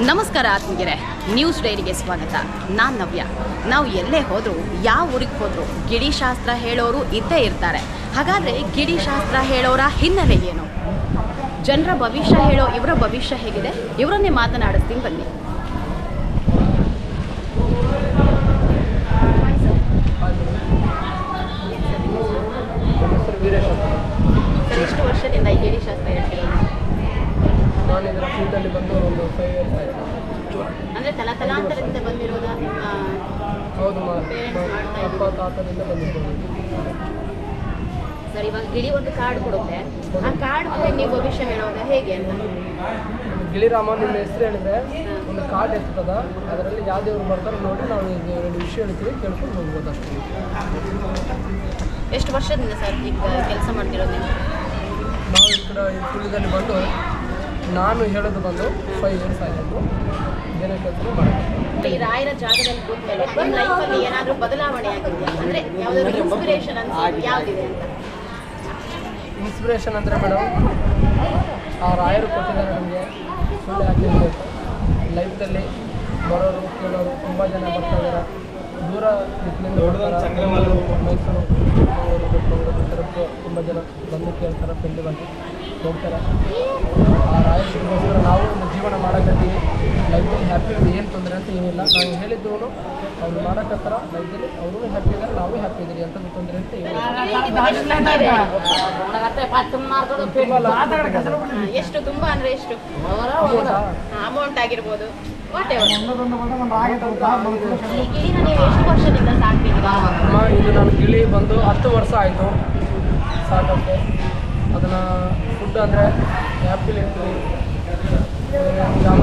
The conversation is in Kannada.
ನಮಸ್ಕಾರ ಆತ್ಮೀಯರೇ, ನ್ಯೂಸ್ ಡೈರಿಗೆ ಸ್ವಾಗತ. ನಾನು ನವ್ಯ. ನಾವು ಎಲ್ಲೇ ಹೋದರೂ, ಯಾವ ಊರಿಗೆ ಹೋದರೂ ಗಿಡಿಶಾಸ್ತ್ರ ಹೇಳೋರು ಇದ್ದೇ ಇರ್ತಾರೆ. ಹಾಗಾದರೆ ಗಿಡಿಶಾಸ್ತ್ರ ಹೇಳೋರ ಹಿನ್ನೆಲೆ ಏನು? ಜನರ ಭವಿಷ್ಯ ಹೇಳೋ ಇವರ ಭವಿಷ್ಯ ಹೇಗಿದೆ? ಇವರನ್ನೇ ಮಾತನಾಡಿಸ್ತೀನಿ ಬನ್ನಿ. ಸರ್, ಎಷ್ಟು ವರ್ಷದಿಂದ ಈ ಗಿಡಿಶಾಸ್ತ್ರ ಹೇಳ್ತಿರೋದು? ನಾನು ಇದರ ಫೀಲ್ಡಲ್ಲಿ ಬಂದು ಒಂದು 5 years ಆಯಿತು. ಅಂದರೆ ತಲಾಂತರದಿಂದ ಬಂದಿರೋದ? ಹೌದು, ಅಪ್ಪ ತಾತದಿಂದ ಬಂದಿರ್ಬೋದು. ಸರ್, ಇವಾಗ ಗಿಳಿ ಒಂದು ಕಾರ್ಡ್ ಕೊಡುತ್ತೆ. ಆ ಕಾರ್ಡ್ ಮೇಲೆ ನೀವು ಭವಿಷ್ಯ ಹೇಳೋದ ಹೇಗೆ ಅಂತ? ಗಿಳಿರಾಮ ನಿಮ್ಮ ಹೆಸರು ಹೇಳಿದ್ರೆ ಒಂದು ಕಾರ್ಡ್ ಇರ್ತದ, ಅದರಲ್ಲಿ ಯಾವ ದೇವರು ಬರ್ತಾರೆ ನೋಡಿ ನಾವು ಎರಡು ವಿಷಯ ಹೇಳ್ತೀವಿ, ಕೇಳ್ಕೊಂಡು ಹೋಗ್ಬೋದು ಅಷ್ಟೇ. ಎಷ್ಟು ವರ್ಷದಿಂದ ಸರ್ ಈಗ ಕೆಲಸ ಮಾಡ್ತಿರೋದು ನೀವು? ನಾವು ಈ ಕಡೆ ಈ ಫೀಲ್ಡಲ್ಲಿ ಬಂದು ನಾನು ಹೇಳೋದು ಬಂದು 5 years ಆಯಿತು. ಏನೇ ಕೆಲಸ ಮಾಡೋದು. ಈ ರಾಯರ ಜಾಗದಲ್ಲಿ ಕೂತ್ಮೇಲೆ ನಿಮ್ಮ ಲೈಫಲ್ಲಿ ಏನಾದರೂ ಬದಲಾವಣೆ ಆಗಿದೆಯಾ? ಅಂದರೆ ಯಾವುದಾದ್ರು ಇನ್ಸ್ಪಿರೇಷನ್ ಅನ್ಸೋದು ಯಾವುದಿದೆ ಅಂತ? ಇನ್ಸ್ಪಿರೇಷನ್ ಅಂದರೆ ಮೇಡಮ್, ಆ ರಾಯರು ಕೊಟ್ಟಿದ್ದಾರೆ ನಮಗೆ. ಸುಳ್ಳು ಯಾಕೆ ಲೈಫ್ದಲ್ಲಿ ಬರೋರು ಕೇಳೋರು ತುಂಬ ಜನ ಬರ್ತಾ ಇದ್ದಾರೆ. ದೂರ ದಿಕ್ಕಿನಿಂದ ಮೈಸೂರು, ಬೆಂಗಳೂರು ತುಂಬ ಜನ ಬಂದು ಕೇಳ್ತಾರೆ, ಫ್ರೆಂಡ್ ಬಂದು ಹೋಗ್ತಾರೆ. ಆ ರಾಯರಿಗೋಸ್ಕರ ನಾವು ಒಂದು ಜೀವನ ಮಾಡೋಕತ್ತೀವಿ. ಲೈಫಲ್ಲಿ ಹ್ಯಾಪಿ ಏನು ತೊಂದರೆ ಅಂತ ಏನಿಲ್ಲ. ನಾವು ಹೇಳಿದ್ದು ಅವ್ರು ಮಾಡೋಕ್ಕತ್ತರ ಲೈಫಲ್ಲಿ ಅವರು ಹ್ಯಾಪಿ ಇದ್ದಾರೆ, ನಾವು ಹ್ಯಾಪಿ ಇದ್ದೀರಿ ಅಂತ ತೊಂದರೆ ಅಂತ ಏನಿಲ್ಲ. ಎಷ್ಟು ತುಂಬ ಅಂದರೆ ಎಷ್ಟು ಅಮೌಂಟ್ ಆಗಿರ್ಬೋದು? ಈ ಗಿಳಿನ ನೀವು ಎಷ್ಟು ವರ್ಷದಿಂದ ಸಾಕ್ತಿದ್ದೀರಾ? ಇದು ನಾನು ಗಿಳಿ ಬಂದು 10 ವರ್ಷ ಆಯಿತು ಸಾಕೋಕ್ಕೆ. ಅದನ್ನು ಫುಡ್ ಅಂದರೆ ಆ್ಯಪಲ್ ಇರ್ತೀವಿ, ಜಾಮ